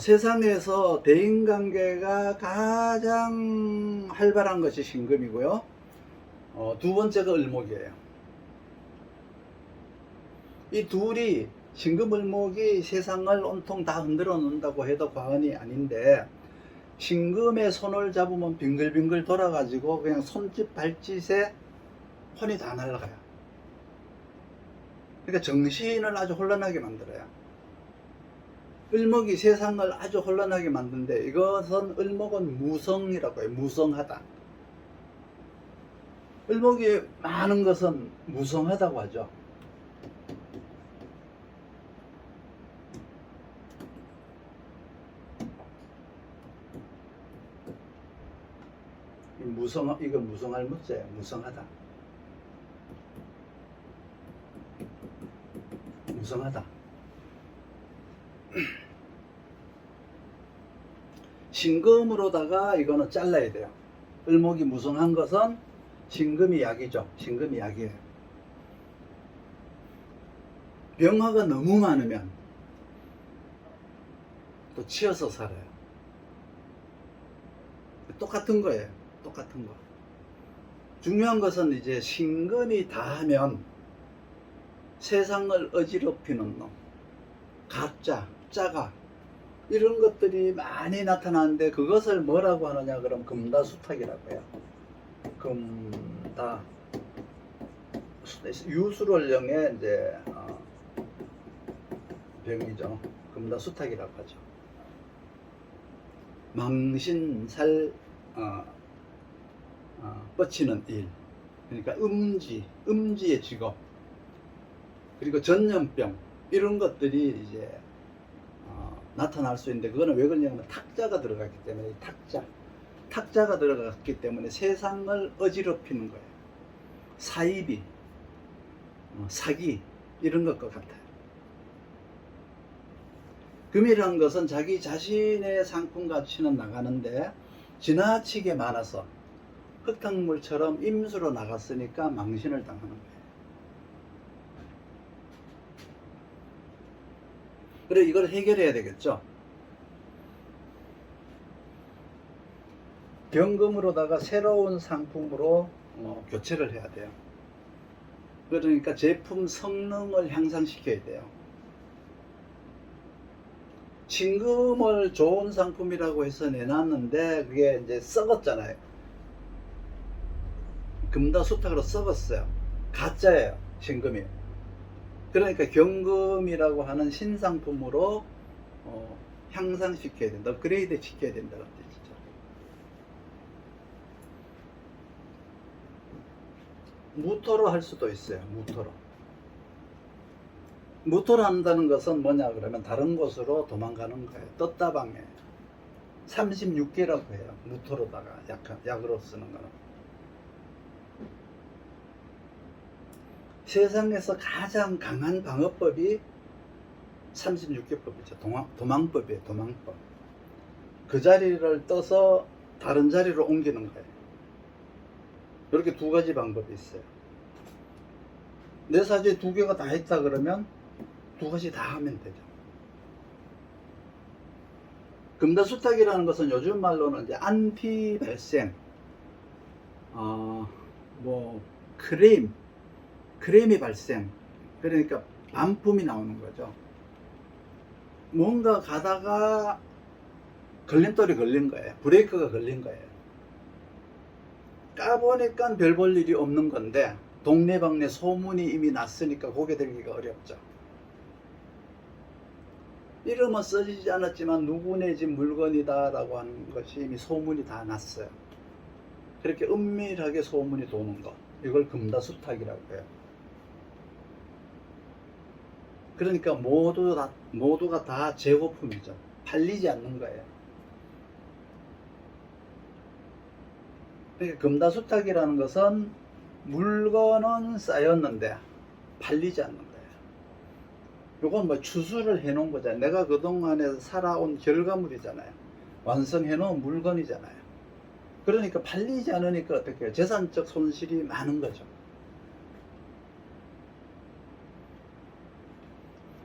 세상에서 대인관계가 가장 활발한 것이 신금이고요. 두 번째가 을목이에요. 이 둘이 신금을목이 세상을 온통 다 흔들어 놓는다고 해도 과언이 아닌데, 신금의 손을 잡으면 빙글빙글 돌아가지고 그냥 손짓 발짓에 혼이 다 날아가요. 그러니까 정신을 아주 혼란하게 만들어요. 을목이 세상을 아주 혼란하게 만드는데, 이것은 을목은 무성이라고 해요. 무성하다. 을목이 많은 것은 무성하다고 하죠. 이건 무성할 무자예요. 무성하다. 무성하다. 신금으로다가 이거는 잘라야 돼요. 을목이 무성한 것은 신금이 약이죠. 신금이 약이에요. 병화가 너무 많으면 또 치여서 살아요. 똑같은 거예요. 똑같은 거. 중요한 것은 이제 신금이 다하면 세상을 어지럽히는 놈, 가짜, 짜가, 이런 것들이 많이 나타나는데, 그것을 뭐라고 하느냐 그럼 금다수탁이라고 해요. 금다, 유술월령의 이제 병이죠. 금다수탁이라고 하죠. 망신살 뻗치는 일, 그러니까 음지의 직업, 그리고 전염병, 이런 것들이 이제 나타날 수 있는데, 그거는 왜 그러냐면 탁자가 들어갔기 때문에, 탁자가 들어갔기 때문에 세상을 어지럽히는 거예요. 사이비, 사기, 이런 것과 같아요. 금이라는 것은 자기 자신의 상품 가치는 나가는데 지나치게 많아서 흙탕물처럼 임수로 나갔으니까 망신을 당하는 거예요. 그래, 이걸 해결해야 되겠죠. 경금으로다가 새로운 상품으로 교체를 해야 돼요. 그러니까 제품 성능을 향상시켜야 돼요. 신금을 좋은 상품이라고 해서 내놨는데 그게 이제 썩었잖아요. 금다수탁으로 썩었어요. 가짜예요, 신금이. 그러니까 경금이라고 하는 신상품으로 향상시켜야 된다, 업그레이드 시켜야 된다는 뜻이죠. 무토로 할 수도 있어요. 무토로 한다는 것은 뭐냐 그러면 다른 곳으로 도망가는 거예요. 떴다방에 36개라고 해요. 무토로다가 약으로 쓰는 거는. 세상에서 가장 강한 방어법이 36개법이죠. 도망법이에요. 도망법. 그 자리를 떠서 다른 자리로 옮기는 거예요. 이렇게 두 가지 방법이 있어요. 내 사주에 두 개가 다 있다 그러면 두 가지 다 하면 되죠. 금다수탁이라는 것은 요즘 말로는 이제 안티 발생, 크레임이 발생, 그러니까 반품이 나오는 거죠. 뭔가 가다가 걸림돌이 걸린 거예요. 브레이크가 걸린 거예요. 까보니까 별 볼 일이 없는 건데 동네방네 소문이 이미 났으니까 고개 들기가 어렵죠. 이름은 써지지 않았지만 누구네 집 물건이다 라고 하는 것이 이미 소문이 다 났어요. 그렇게 은밀하게 소문이 도는 것, 이걸 금다수탁이라고 해요. 그러니까 모두가 다 재고품이죠. 팔리지 않는 거예요. 그러니까 금다수탁이라는 것은 물건은 쌓였는데 팔리지 않는 거예요. 이건 뭐 추수를 해놓은 거잖아요. 내가 그동안에 살아온 결과물이잖아요. 완성해놓은 물건이잖아요. 그러니까 팔리지 않으니까 어떻게 해요? 재산적 손실이 많은 거죠.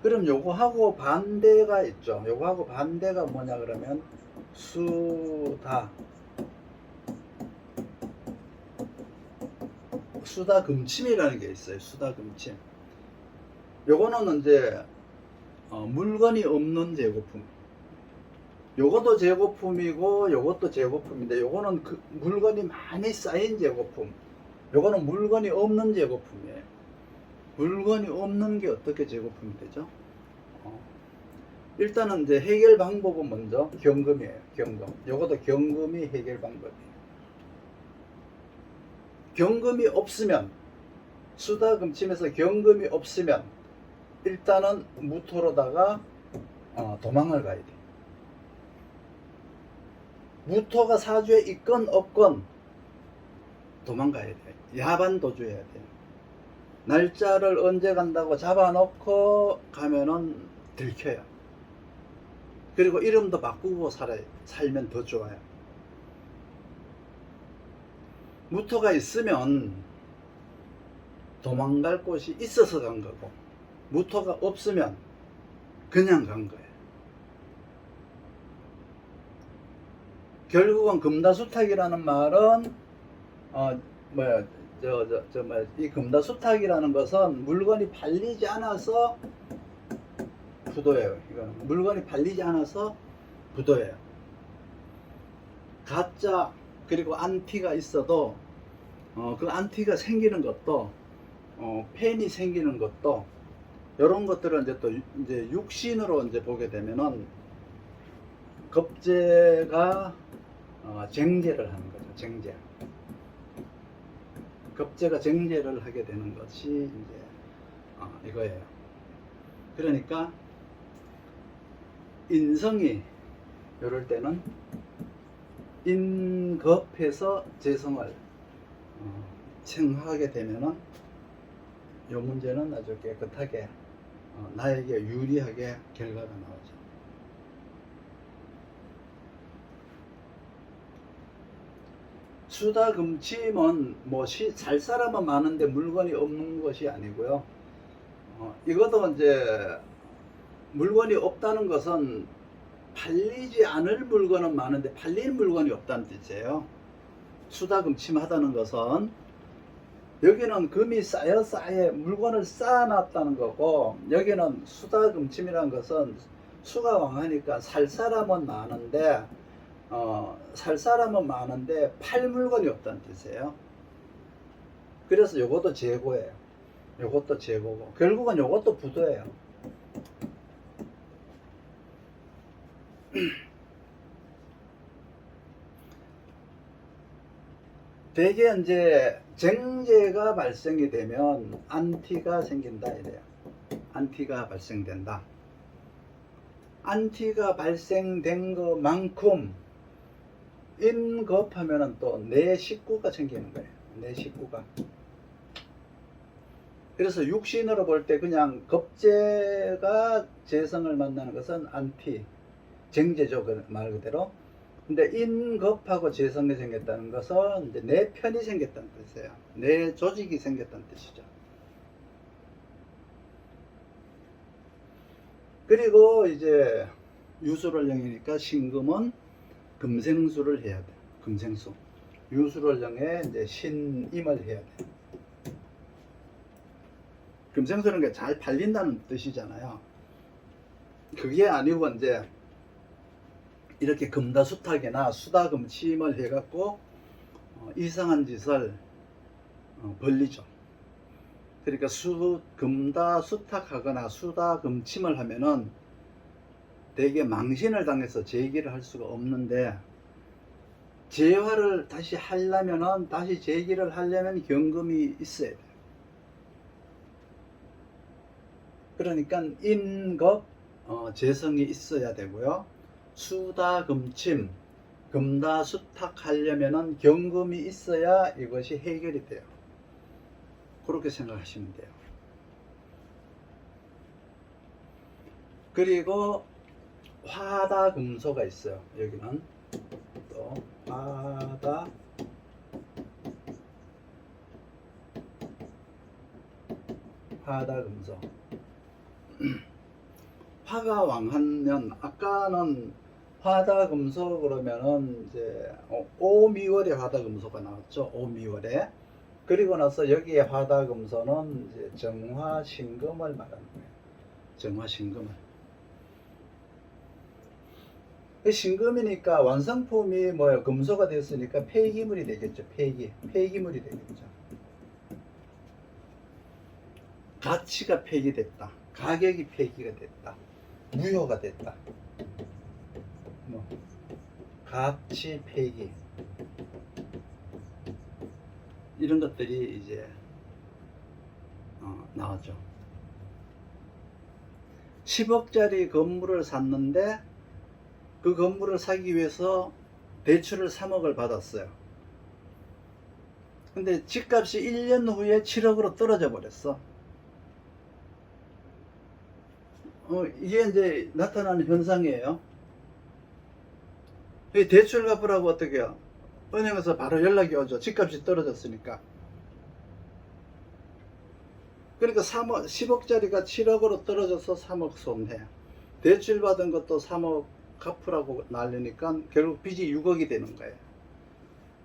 그럼 요거하고 반대가 있죠. 요거하고 반대가 뭐냐 그러면 수다. 수다금침이라는 게 있어요. 수다금침. 요거는 이제 물건이 없는 재고품. 요것도 재고품이고 요것도 재고품인데 요거는 그 물건이 많이 쌓인 재고품. 요거는 물건이 없는 재고품이에요. 물건이 없는 게 어떻게 재고품이 되죠? 일단은 이제 해결 방법은 먼저 경금이에요. 경금. 요것도 경금이 해결 방법이에요. 경금이 없으면, 수다금침에서 경금이 없으면 일단은 무토로다가 도망을 가야 돼. 무토가 사주에 있건 없건 도망가야 돼. 야반도주해야 돼. 날짜를 언제 간다고 잡아놓고 가면은 들켜요. 그리고 이름도 바꾸고 살면 더 좋아요. 무토가 있으면 도망갈 곳이 있어서 간 거고, 무토가 없으면 그냥 간 거예요. 결국은 금다수탁이라는 말은 이 금다수탁이라는 것은 물건이 팔리지 않아서 부도예요. 이거는 물건이 팔리지 않아서 부도예요. 가짜 그리고 안티가 있어도 그 안티가 생기는 것도 펜이 생기는 것도 이런 것들은 이제 또 이제 육신으로 이제 보게 되면은 겁재가 쟁제를 하는 거죠. 쟁제. 겁재가 쟁제를 하게 되는 것이 이제 이거예요. 그러니까 인성이 이럴 때는 인겁해서 재성을 청하게 되면은 이 문제는 아주 깨끗하게 나에게 유리하게 결과가 나오죠. 수다금침은 뭐 살 사람은 많은데 물건이 없는 것이 아니고요. 이것도 이제 물건이 없다는 것은 팔리지 않을 물건은 많은데 팔리는 물건이 없다는 뜻이에요. 수다금침 하다는 것은 여기는 금이 쌓여 물건을 쌓아놨다는 거고, 여기는 수다금침이라는 것은 수가 왕하니까 살 사람은 많은데 팔 물건이 없다는 뜻이에요. 그래서 요것도 재고예요. 요것도 재고고 결국은 요것도 부도예요. 대개 이제 쟁제가 발생이 되면 안티가 생긴다 이래요. 안티가 발생된다. 안티가 발생된 것만큼 인겁하면은 또 내 식구가 생기는 거예요. 내 식구가. 그래서 육신으로 볼 때 그냥 겁재가 재성을 만나는 것은 안티, 쟁제죠, 말 그대로. 근데 인겁하고 재성이 생겼다는 것은 이제 내 편이 생겼다는 뜻이에요. 내 조직이 생겼다는 뜻이죠. 그리고 이제 유술월령이니까 신금은 금생수를 해야 돼. 금생수. 유술월령에 이제 신임을 해야 돼. 금생수는 게 잘 팔린다는 뜻이잖아요. 그게 아니고 이제 이렇게 금다수탁이나 수다금침을 해갖고 이상한 짓을 벌리죠. 그러니까 금다수탁하거나 수다금침을 하면은 되게 망신을 당해서 재기를 할 수가 없는데, 재화를 다시 하려면은 다시 재기를 하려면 경금이 있어야 돼요. 그러니까 인겁 재성이 있어야 되고요. 수다금침 금다수탁 하려면은 경금이 있어야 이것이 해결이 돼요. 그렇게 생각하시면 돼요. 그리고 화다금소가 있어요. 여기는 또 화다금소. 화가 왕하면 아까는 화다금소 그러면은 이제 오미월에 화다금소가 나왔죠. 오미월에. 그리고 나서 여기에 화다금소는 이제 정화신금을 말하는 거예요. 정화신금을. 신금이니까 완성품이 뭐예요? 금소가 됐으니까 폐기물이 되겠죠. 폐기물이 되겠죠. 가치가 폐기됐다. 가격이 폐기가 됐다. 무효가 됐다. 뭐 가치 폐기 이런 것들이 이제 나왔죠. 10억짜리 건물을 샀는데 그 건물을 사기 위해서 대출을 3억을 받았어요. 근데 집값이 1년 후에 7억으로 떨어져 버렸어. 이게 이제 나타나는 현상이에요. 대출 갚으라고 어떻게 해요? 은행에서 바로 연락이 오죠. 집값이 떨어졌으니까. 그러니까 10억짜리가 7억으로 떨어져서 3억 손해. 대출 받은 것도 3억 갚으라고 날리니까 결국 빚이 6억이 되는 거예요.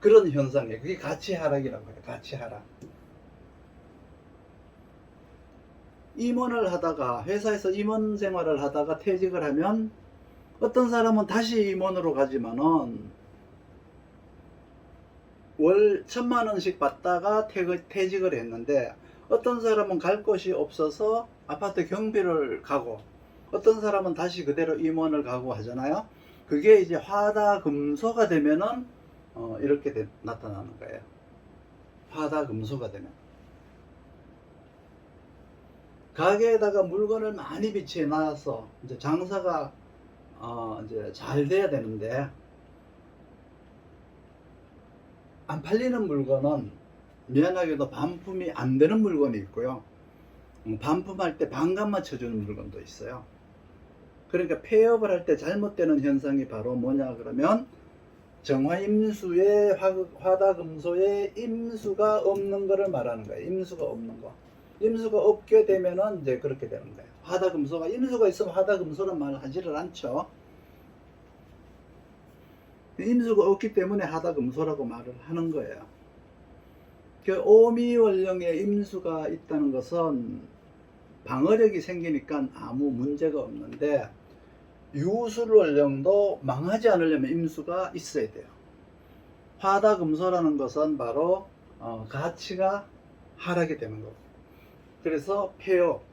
그런 현상이에요. 그게 가치 하락이라고 해요. 가치 하락. 임원을 하다가 회사에서 임원 생활을 하다가 퇴직을 하면 어떤 사람은 다시 임원으로 가지만은 월 1,000만 원씩 받다가 퇴직을 했는데 어떤 사람은 갈 곳이 없어서 아파트 경비를 가고 어떤 사람은 다시 그대로 임원을 가고 하잖아요. 그게 이제 화다금소가 되면은 이렇게 나타나는 거예요. 화다금소가 되면 가게에다가 물건을 많이 비치해 놔서 이제 장사가 이제 잘 돼야 되는데 안 팔리는 물건은 미안하게도 반품이 안 되는 물건이 있고요. 반품할 때 반값만 쳐주는 물건도 있어요. 그러니까 폐업을 할 때 잘못되는 현상이 바로 뭐냐 그러면 정화임수에 화다금소에 임수가 없는 거를 말하는 거예요. 임수가 없는 거. 임수가 없게 되면은 이제 그렇게 되는 거예요. 화다금소가 임수가 있으면 화다금소란 말을 하지를 않죠. 임수가 없기 때문에 화다금소라고 말을 하는 거예요. 그 오미월령에 임수가 있다는 것은 방어력이 생기니까 아무 문제가 없는데 유술월령도 망하지 않으려면 임수가 있어야 돼요. 화다금소라는 것은 바로 가치가 하락이 되는 거고. 그래서 폐업,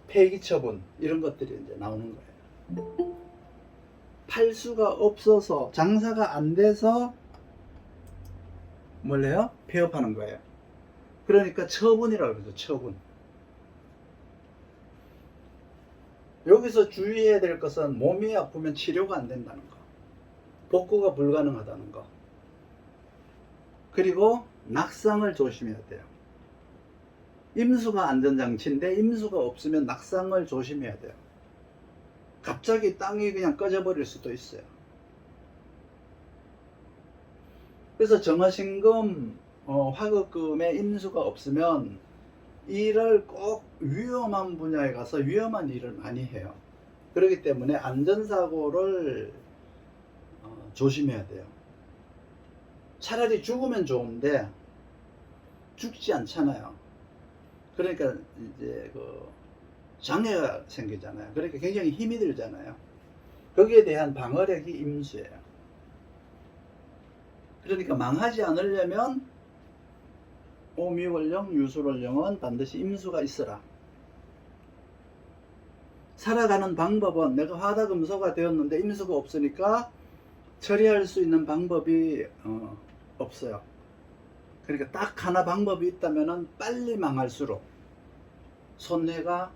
폐기 처분 이런 것들이 이제 나오는 거예요. 팔 수가 없어서 장사가 안 돼서 뭘래요? 폐업하는 거예요. 그러니까 처분이라고 그러죠. 처분. 여기서 주의해야 될 것은 몸이 아프면 치료가 안 된다는 거. 복구가 불가능하다는 거. 그리고 낙상을 조심해야 돼요. 임수가 안전장치인데 임수가 없으면 낙상을 조심해야 돼요. 갑자기 땅이 그냥 꺼져버릴 수도 있어요. 그래서 정화신금, 화급금에 임수가 없으면 일을 꼭 위험한 분야에 가서 위험한 일을 많이 해요. 그렇기 때문에 안전사고를 조심해야 돼요. 차라리 죽으면 좋은데 죽지 않잖아요. 그러니까 이제 장애가 생기잖아요. 그러니까 굉장히 힘이 들잖아요. 거기에 대한 방어력이 임수예요. 그러니까 망하지 않으려면 오미월령, 유술월령은 반드시 임수가 있어라. 살아가는 방법은 내가 화다금소가 되었는데 임수가 없으니까 처리할 수 있는 방법이 없어요. 그러니까 딱 하나 방법이 있다면 빨리 망할수록 손해가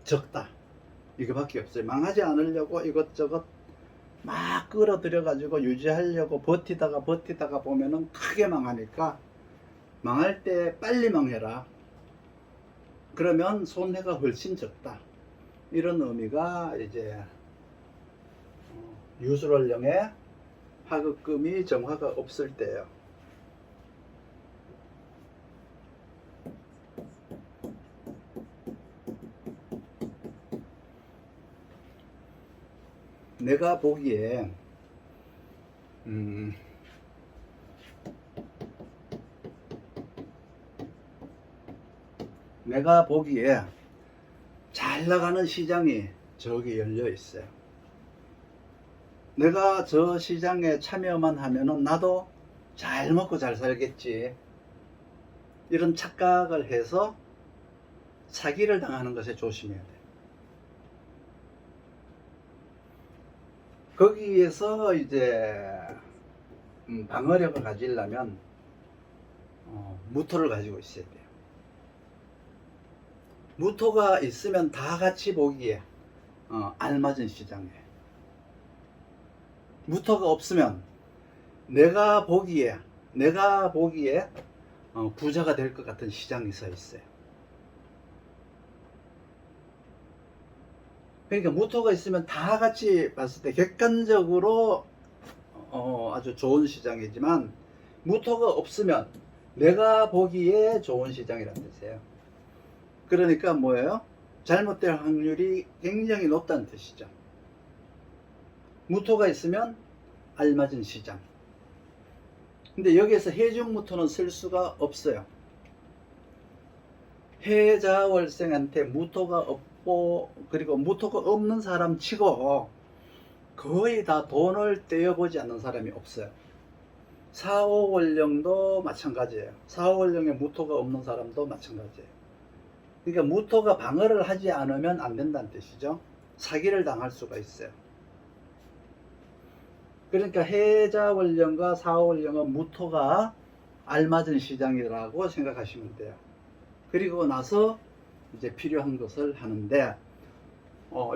적다. 이거밖에 없어요. 망하지 않으려고 이것저것 막 끌어들여 가지고 유지하려고 버티다가 보면은 크게 망하니까 망할 때 빨리 망해라. 그러면 손해가 훨씬 적다. 이런 의미가 이제 유술월령에 화급금이 정화가 없을 때예요. 내가 보기에 내가 보기에 잘 나가는 시장이 저기 열려 있어요. 내가 저 시장에 참여만 하면은 나도 잘 먹고 잘 살겠지, 이런 착각을 해서 사기를 당하는 것에 조심해야 돼. 거기에서 이제 방어력을 가지려면 무토를 가지고 있어야 돼요. 무토가 있으면 다 같이 보기에 알맞은 시장이에요. 무토가 없으면 내가 보기에 부자가 될 것 같은 시장이 서 있어요. 그러니까 무토가 있으면 다 같이 봤을 때 객관적으로 아주 좋은 시장이지만, 무토가 없으면 내가 보기에 좋은 시장이라는 뜻이에요. 그러니까 뭐예요? 잘못될 확률이 굉장히 높다는 뜻이죠. 무토가 있으면 알맞은 시장. 근데 여기에서 해중무토는 쓸 수가 없어요. 해자월생한테 무토가 없고, 그리고 무토가 없는 사람 치고 거의 다 돈을 떼어보지 않는 사람이 없어요. 사오월령도 마찬가지예요. 사오월령에 무토가 없는 사람도 마찬가지예요. 그러니까 무토가 방어를 하지 않으면 안 된다는 뜻이죠. 사기를 당할 수가 있어요. 그러니까 해자월령과 사오월령은 무토가 알맞은 시장이라고 생각하시면 돼요. 그리고 나서 이제 필요한 것을 하는데,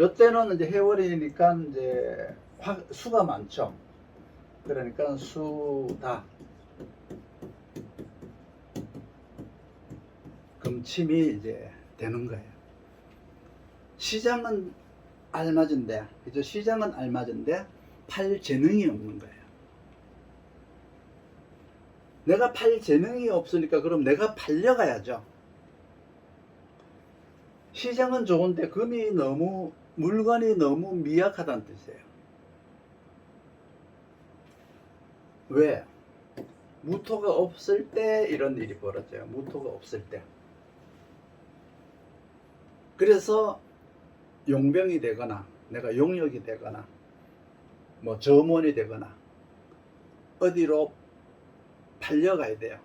이때는 이제 해월이니까 이제 수가 많죠. 그러니까 수다, 금침이 이제 되는 거예요. 시장은 알맞은데, 그죠? 시장은 알맞은데 팔 재능이 없는 거예요. 내가 팔 재능이 없으니까 그럼 내가 팔려가야죠. 시장은 좋은데 물건이 너무 미약하다는 뜻이에요. 왜? 무토가 없을 때 이런 일이 벌어져요. 무토가 없을 때. 그래서 용병이 되거나, 내가 용역이 되거나, 뭐 점원이 되거나 어디로 팔려가야 돼요.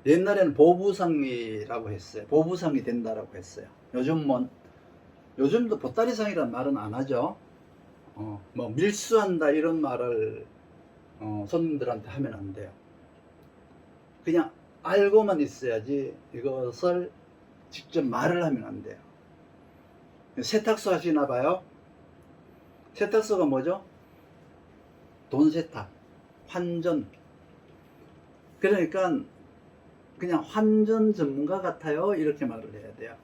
옛날에는 보부상이라고 했어요. 보부상이 된다라고 했어요. 요즘도 보따리상이라는 말은 안 하죠. 뭐 밀수한다 이런 말을 손님들한테 하면 안 돼요. 그냥 알고만 있어야지 이것을 직접 말을 하면 안 돼요. 세탁소 하시나 봐요. 세탁소가 뭐죠? 돈 세탁, 환전. 그러니까 그냥 환전 전문가 같아요, 이렇게 말을 해야 돼요.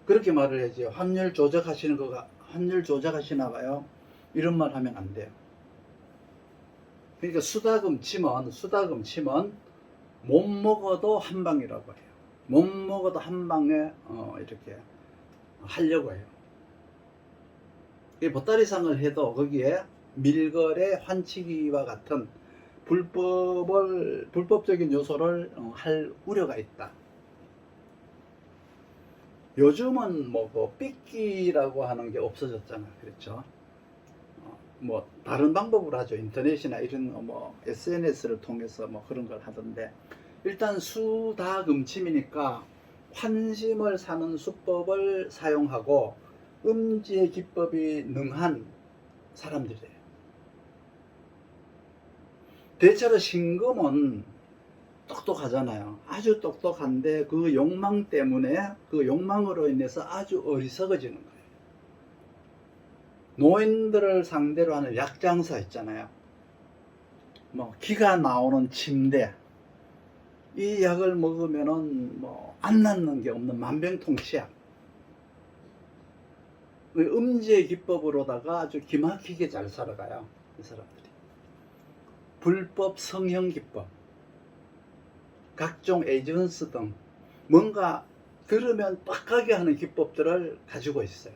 그렇게 말을 해야지 환율 조작하시나 봐요, 이런 말 하면 안 돼요. 그러니까 수다금침은 못 먹어도 한 방이라고 해요. 못 먹어도 한 방에 이렇게 하려고 해요. 보따리상을 해도 거기에 밀거래, 환치기와 같은 불법적인 요소를 할 우려가 있다. 요즘은 뭐 삐끼라고 하는 게 없어졌잖아, 그렇죠? 뭐 다른 방법으로 하죠. 인터넷이나 이런 뭐 SNS를 통해서 뭐 그런 걸 하던데, 일단 수다금침이니까 환심을 사는 수법을 사용하고 음지의 기법이 능한 사람들이에요. 대체로 신금은 똑똑하잖아요. 아주 똑똑한데 그 욕망 때문에, 그 욕망으로 인해서 아주 어리석어지는 거예요. 노인들을 상대로 하는 약장사 있잖아요. 뭐 기가 나오는 침대, 이 약을 먹으면은 뭐 안 낫는 게 없는 만병통치약. 음지의 기법으로다가 아주 기막히게 잘 살아가요, 이 사람들이. 불법 성형 기법, 각종 에이전스 등 뭔가 들으면 빡하게 하는 기법들을 가지고 있어요.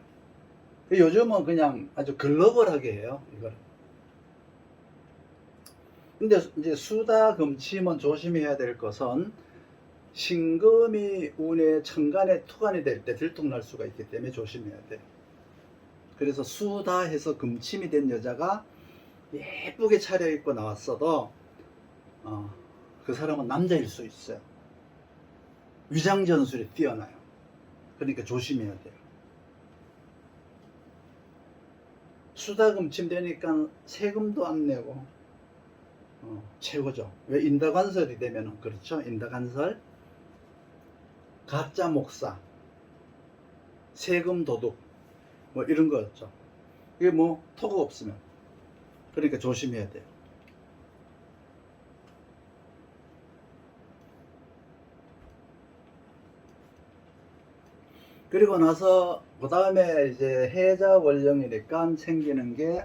요즘은 그냥 아주 글로벌하게 해요, 이걸. 근데 이제 수다 금침은 조심해야 될 것은 신금이 운에 천간에 투간이 될 때 들통날 수가 있기 때문에 조심해야 돼요. 그래서 수다 해서 금침이 된 여자가 예쁘게 차려입고 나왔어도 그 사람은 남자일 수 있어요. 위장 전술이 뛰어나요. 그러니까 조심해야 돼요. 수다 금침 되니까 세금도 안 내고 최고죠. 왜? 인다관설이 되면은 그렇죠. 인다관설, 가짜 목사, 세금 도둑 뭐 이런 거였죠. 이게 뭐 토가 없으면 그러니까 조심해야 돼요. 그리고 나서 그 다음에 이제 해자 월령이니까 생기는 게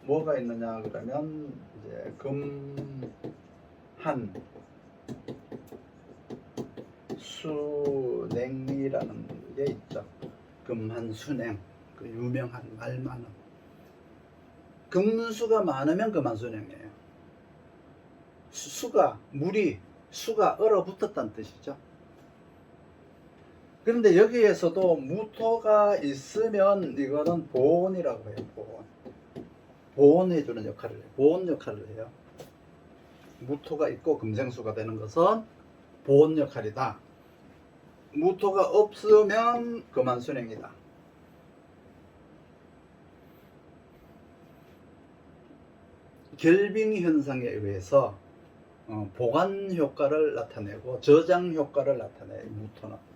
뭐가 있느냐 그러면 이제 금한 수냉이라는 게 있죠. 금한 수냉, 그 유명한 말 많은 금수가 많으면 금한수냉이에요. 수가 물이 수가 얼어붙었다는 뜻이죠. 그런데 여기에서도 무토가 있으면 이거는 보온이라고 해요. 보온. 보온해주는 역할을 해요. 보온 역할을 해요. 무토가 있고 금생수가 되는 것은 보온 역할이다. 무토가 없으면 금한순행이다. 결빙 현상에 의해서 보관 효과를 나타내고 저장 효과를 나타내요. 무토는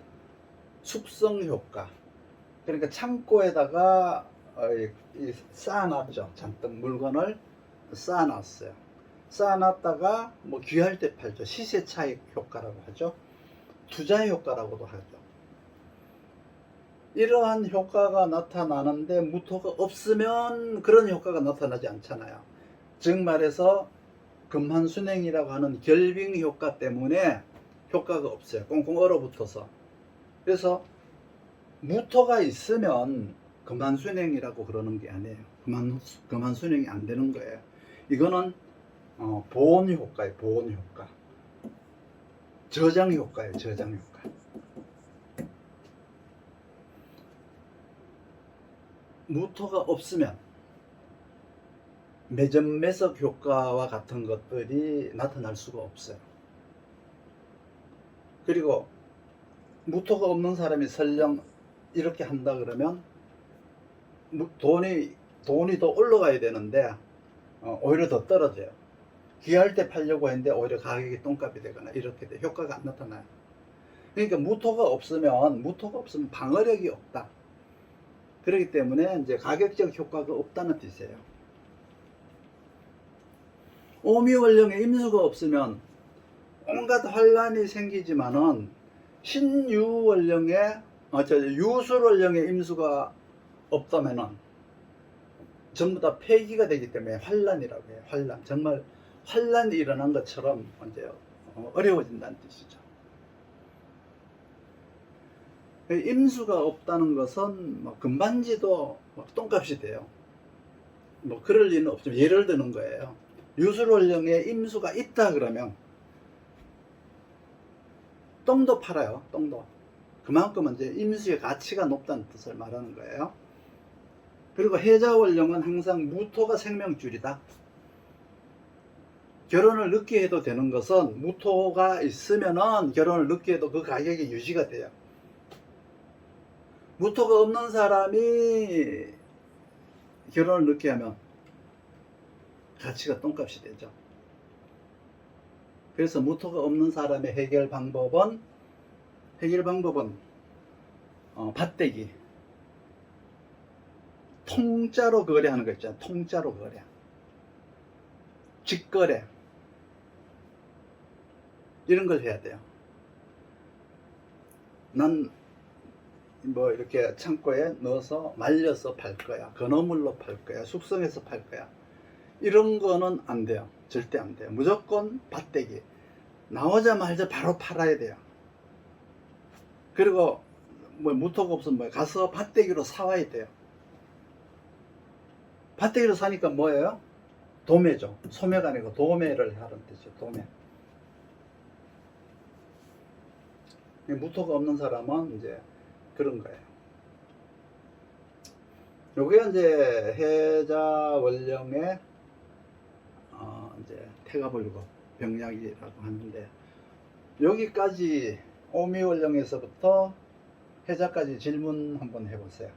숙성 효과. 그러니까 창고에다가 쌓아놨죠. 잔뜩 물건을 쌓아놨어요. 쌓아놨다가 뭐 귀할 때 팔죠. 시세 차익 효과라고 하죠. 투자 효과라고도 하죠. 이러한 효과가 나타나는데 무토가 없으면 그런 효과가 나타나지 않잖아요. 즉 말해서 금한순행이라고 하는 결빙 효과 때문에 효과가 없어요. 꽁꽁 얼어붙어서. 그래서 무토가 있으면 금한순행이라고 그러는 게 아니에요. 금한순행이 안 되는 거예요. 이거는 보온 효과예요. 보온 효과. 저장 효과예요. 저장 효과. 무토가 없으면 매점매석 효과와 같은 것들이 나타날 수가 없어요. 그리고 무토가 없는 사람이 설령 이렇게 한다 그러면 돈이 더 올라가야 되는데 오히려 더 떨어져요. 귀할 때 팔려고 했는데 오히려 가격이 똥값이 되거나 이렇게 돼. 효과가 안 나타나요. 그러니까 무토가 없으면 방어력이 없다. 그렇기 때문에 이제 가격적 효과가 없다는 뜻이에요. 오미월령에 임수가 없으면 온갖 환란이 생기지만은 신유월령에 유술월령에 임수가 없다면은 전부 다 폐기가 되기 때문에 환란이라고 해요. 환란. 정말 환란이 일어난 것처럼 이제 어려워진다는 뜻이죠. 임수가 없다는 것은 뭐 금반지도 똥값이 돼요. 뭐 그럴 리는 없죠. 예를 드는 거예요. 유술월령에 임수가 있다 그러면 똥도 팔아요. 똥도. 그만큼 이제 임수의 가치가 높다는 뜻을 말하는 거예요. 그리고 해자월령은 항상 무토가 생명줄이다. 결혼을 늦게 해도 되는 것은 무토가 있으면은 결혼을 늦게 해도 그 가격이 유지가 돼요. 무토가 없는 사람이 결혼을 늦게 하면 가치가 똥값이 되죠. 그래서 무토가 없는 사람의 해결 방법은 밭대기, 통짜로 거래하는 거 있잖아요. 통짜로 거래, 직거래 이런 걸 해야 돼요. 난 뭐 이렇게 창고에 넣어서 말려서 팔 거야, 건어물로 팔 거야, 숙성해서 팔 거야, 이런 거는 안 돼요. 절대 안 돼요. 무조건 밭대기, 나오자마자 바로 팔아야 돼요. 그리고 뭐 무토가 없으면 가서 밭대기로 사와야 돼요. 밭대기로 사니까 뭐예요? 도매죠. 소매가 아니고 도매를 하는 뜻이죠. 도매. 무토가 없는 사람은 이제 그런 거예요. 요게 이제 해자 원령의 이제 태가불급 병약이라고 하는데, 여기까지 오미 원령에서부터 해자까지 질문 한번 해보세요.